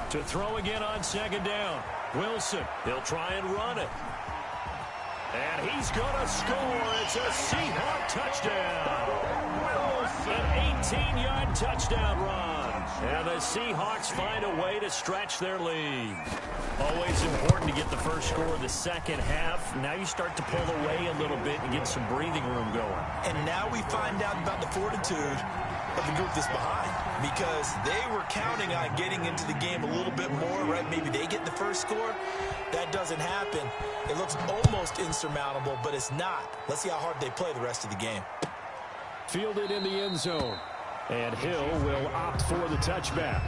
To throw again on second down. Wilson, he'll try and run it. And he's going to score. It's a Seahawk touchdown. An 18-yard touchdown run. And the Seahawks find a way to stretch their lead. Always important to get the first score of the second half. Now you start to pull away a little bit and get some breathing room going. And now we find out about the fortitude of the group that's behind, because they were counting on getting into the game a little bit more, right? Maybe they get the first score. That doesn't happen. It looks almost insurmountable, but it's not. Let's see how hard they play the rest of the game. Fielded in the end zone. And Hill will opt for the touchback.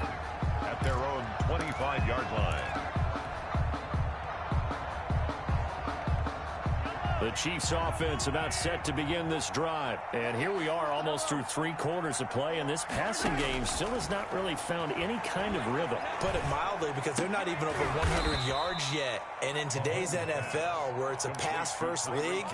At their own 25-yard line. The Chiefs offense about set to begin this drive. And here we are almost through 3 quarters of play, and this passing game still has not really found any kind of rhythm. Put it mildly, because they're not even over 100 yards yet. And in today's NFL, where it's a pass-first league,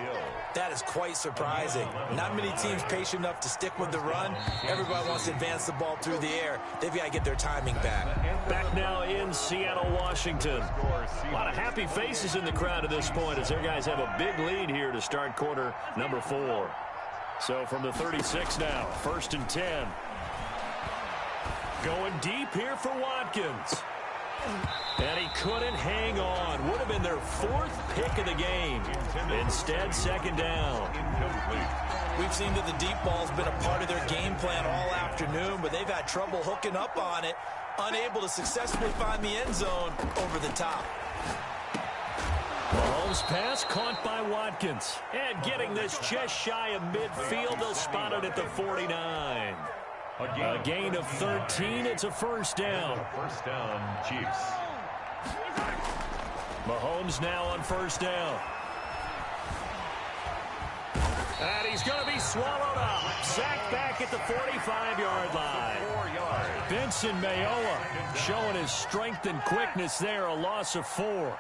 that is quite surprising. Not many teams patient enough to stick with the run. Everybody wants to advance the ball through the air. They've got to get their timing back. Back now in Seattle, Washington. A lot of happy faces in the crowd at this point as their guys have a big lead here to start quarter number 4. So from the 36 now, 1st and 10. Going deep here for Watkins. And he couldn't hang on. Would have been their 4th pick of the game. Instead, 2nd down. We've seen that the deep ball's been a part of their game plan all afternoon, but they've had trouble hooking up on it, unable to successfully find the end zone over the top. Mahomes' pass caught by Watkins. And getting this just shy of midfield, they'll spot it at the 49. A gain of 13. It's a 1st down. First down, Chiefs. Mahomes now on 1st down. And he's going to be swallowed up. Sacked back at the 45-yard line. 4 yards. Benson Mayowa showing his strength and quickness there. A loss of 4.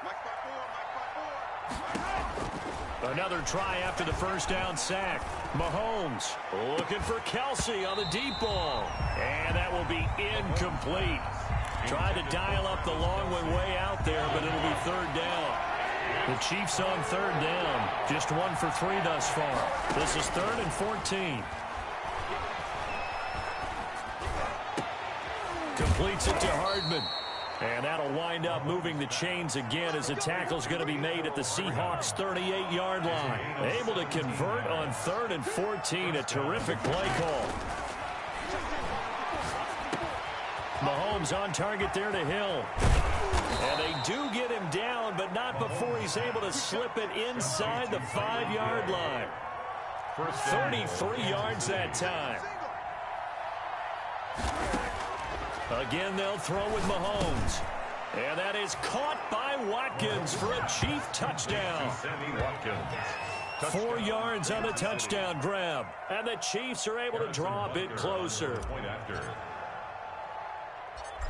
Another try after the 1st down sack. Mahomes looking for Kelsey on the deep ball. And that will be incomplete. Tried to dial up the long way out there, but it'll be 3rd down. The Chiefs on 3rd down. Just 1 for 3 thus far. This is 3rd and 14. Completes it to Hardman. And that'll wind up moving the chains again as the tackle's going to be made at the Seahawks' 38-yard line. Able to convert on 3rd and 14. A terrific play call. Mahomes on target there to Hill. And they do get him down, but not before he's able to slip it inside the 5-yard line. 33 yards that time. Again, they'll throw with Mahomes. And that is caught by Watkins for a Chief touchdown. 4 yards on the touchdown grab. And the Chiefs are able to draw a bit closer.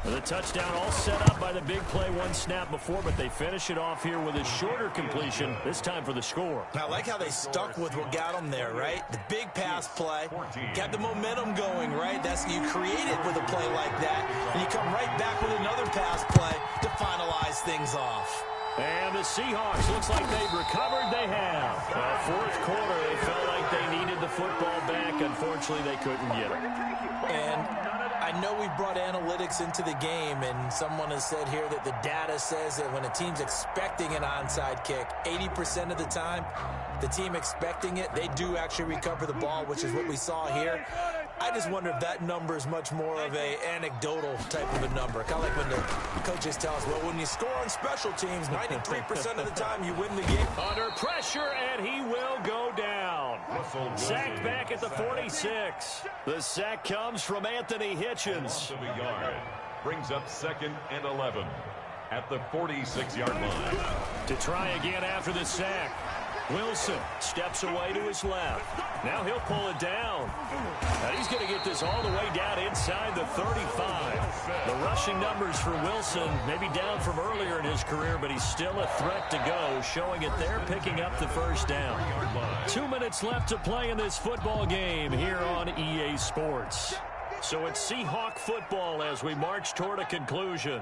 The touchdown all set up by the big play 1 snap before, but they finish it off here with a shorter completion, this time for the score. I like how they stuck with what got them there, right? The big pass play, got the momentum going, right? That's you create it with a play like that, and you come right back with another pass play to finalize things off. And the Seahawks, looks like they've recovered. They have. 4th quarter, they felt like they needed the football back. Unfortunately, they couldn't get it. And I know we brought analytics into the game, and someone has said here that the data says that when a team's expecting an onside kick, 80% of the time, the team expecting it, they do actually recover the ball, which is what we saw here. I just wonder if that number is much more of a anecdotal type of a number. Kind of like when the coaches tell us, well, when you score on special teams, 93% of the time you win the game. Under pressure, and he will go down. Sacked back at the 46. The sack comes from Anthony Hitchens. Brings up 2nd and 11 at the 46-yard line. To try again after the sack. Wilson steps away to his left. Now he'll pull it down. And he's going to get this all the way down inside the 35. The rushing numbers for Wilson maybe down from earlier in his career, but he's still a threat to go, showing it there, picking up the 1st down. 2 minutes left to play in this football game here on EA Sports. So it's Seahawk football as we march toward a conclusion.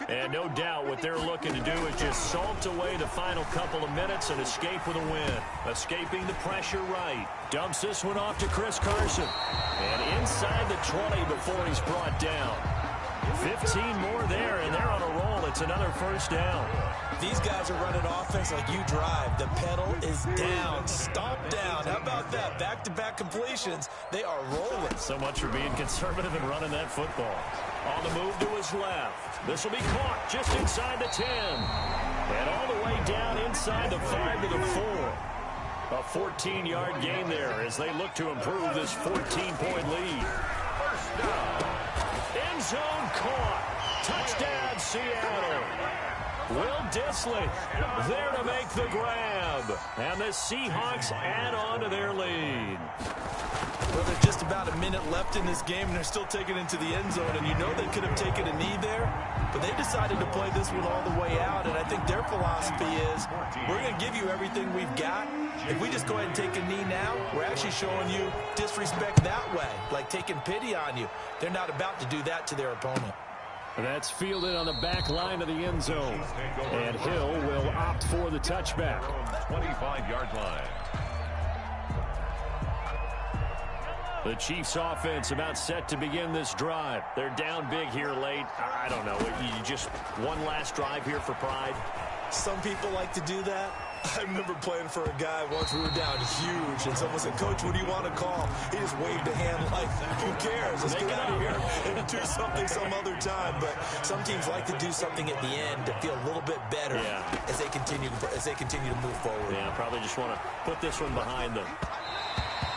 And no doubt what they're looking to do is just salt away the final couple of minutes and escape with a win. Escaping the pressure right. Dumps this one off to Chris Carson. And inside the 20 before he's brought down. 15 more there, and they're on a roll. It's another first down. These guys are running offense like you drive. The pedal is down. Stomp down. How about that? Back-to-back completions. They are rolling. So much for being conservative and running that football. On the move to his left. This will be caught just inside the 10. And all the way down inside the 5 to the 4. A 14-yard gain there as they look to improve this 14-point lead. First down. End zone caught. Touchdown, Seattle. Will Dissly there to make the grab. And the Seahawks add on to their lead. Well, there's just about a minute left in this game, and they're still taking it into the end zone. And you know they could have taken a knee there, but they decided to play this one all the way out. And I think their philosophy is, we're going to give you everything we've got. If we just go ahead and take a knee now, we're actually showing you disrespect that way, like taking pity on you. They're not about to do that to their opponent. That's fielded on the back line of the end zone. And Hill will opt for the touchback. 25-yard line. The Chiefs offense about set to begin this drive. They're down big here late. I don't know. You just one last drive here for pride. Some people like to do that. I remember playing for a guy once. We were down huge, and someone said, "Coach, what do you want to call?" He just waved a hand like, "Who cares? Let's get out of here and do something some other time." But some teams like to do something at the end to feel a little bit better as they continue to move forward. Yeah, probably just want to put this one behind them.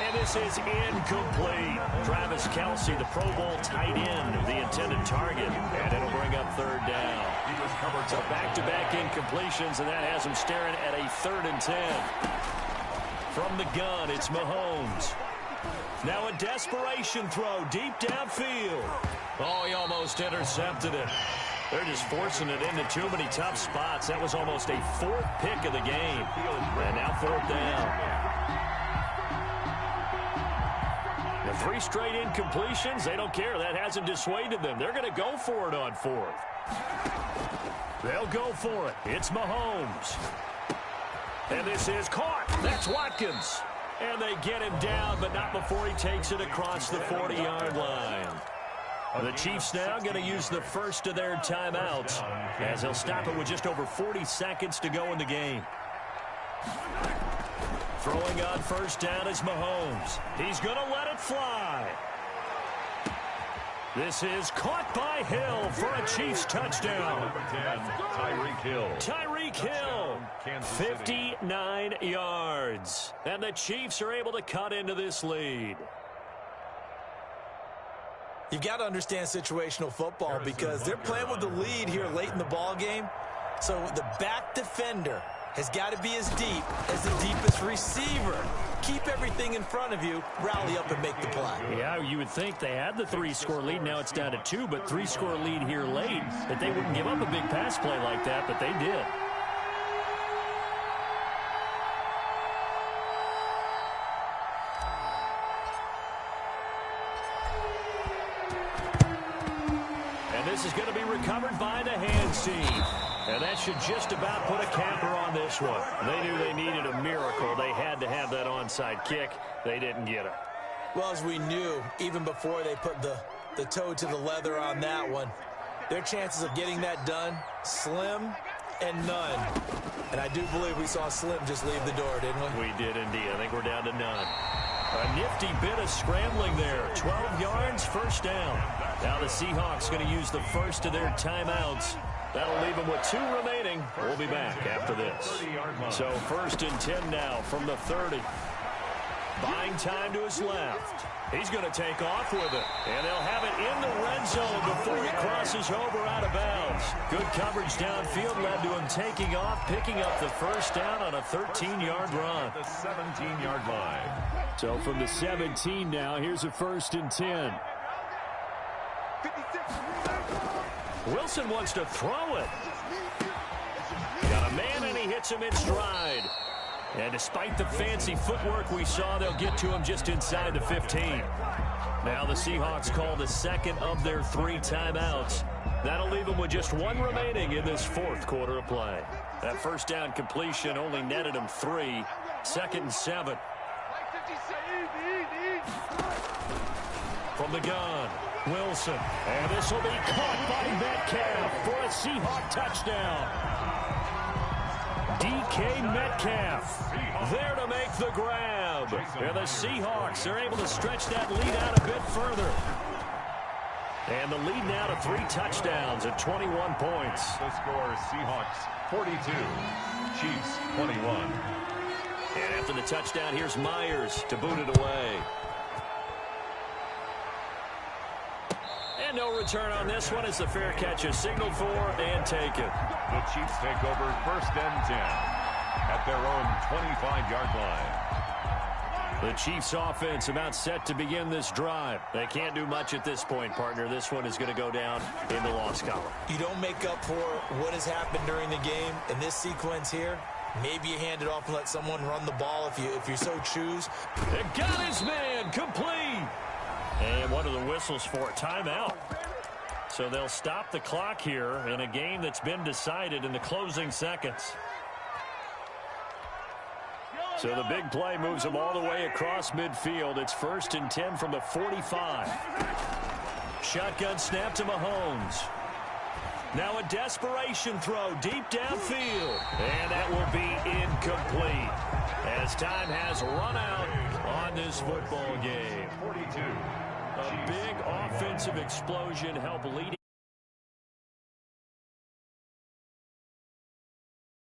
And this is incomplete. Travis Kelce, the Pro Bowl tight end, the intended target. And it'll bring up third down. So back-to-back incompletions, and that has him staring at a 3rd and 10. From the gun, it's Mahomes. Now a desperation throw deep downfield. Oh, he almost intercepted it. They're just forcing it into too many tough spots. That was almost a 4th pick of the game. And now 4th down. The 3 straight incompletions, they don't care. That hasn't dissuaded them. They're going to go for it on 4th. They'll go for it. It's Mahomes. And this is caught. That's Watkins. And they get him down, but not before he takes it across the 40-yard line. The Chiefs now going to use the first of their timeouts as they'll stop it with just over 40 seconds to go in the game. Throwing on first down is Mahomes. He's going to let it fly. This is caught by Hill for a Chiefs touchdown. Number 10, Tyreek Hill. Tyreek Hill, 59 yards. And the Chiefs are able to cut into this lead. You've got to understand situational football because they're playing with the lead here late in the ball game. So the back defender has got to be as deep as the deepest receiver. Keep everything in front of you, rally up and make the play. Yeah, you would think they had the 3-score lead. Now it's down to 2, but 3-score lead here late, that they wouldn't give up a big pass play like that, but they did. And this is going to be recovered by the hands team. And that should just about put a capper on this one. They knew they needed a miracle. They had to have that onside kick. They didn't get it. Well, as we knew, even before they put the toe to the leather on that one, their chances of getting that done, slim and none. And I do believe we saw Slim just leave the door, didn't we? We did indeed. I think we're down to none. A nifty bit of scrambling there. 12 yards, first down. Now the Seahawks going to use the first of their timeouts. That'll leave them with 2 remaining. We'll be back after this. So 1st and 10 now from the 30. Buying time to his left. He's going to take off with it. And they'll have it in the red zone before he crosses over out of bounds. Good coverage downfield led to him taking off, picking up the first down on a 13-yard run. The 17-yard line. So from the 17 now, here's a 1st and 10. Wilson wants to throw it. Got a man, and he hits him in stride. And despite the fancy footwork we saw, they'll get to him just inside the 15. Now the Seahawks call the second of their 3 timeouts. That'll leave them with just 1 remaining in this 4th quarter of play. That first down completion only netted him 3. 2nd and 7. From the gun, Wilson. And this will be caught by Metcalf for a Seahawk touchdown. DK Metcalf there to make the grab. And the Seahawks are able to stretch that lead out a bit further. And the lead now to 3 touchdowns at 21 points. The score, Seahawks 42, Chiefs 21. And after the touchdown, here's Myers to boot it away. And no return on this one as the fair catch is signaled for and taken. The Chiefs take over 1st and 10 at their own 25-yard line. The Chiefs offense about set to begin this drive. They can't do much at this point, partner. This one is going to go down in the loss column. You don't make up for what has happened during the game in this sequence here. Maybe you hand it off and let someone run the ball if you so choose. They got his man complete. And what are the whistles for? Timeout. So they'll stop the clock here in a game that's been decided in the closing seconds. So the big play moves them all the way across midfield. It's 1st and 10 from the 45. Shotgun snap to Mahomes. Now a desperation throw deep downfield. And that will be incomplete as time has run out on this football game. 42. A big offensive explosion helped lead.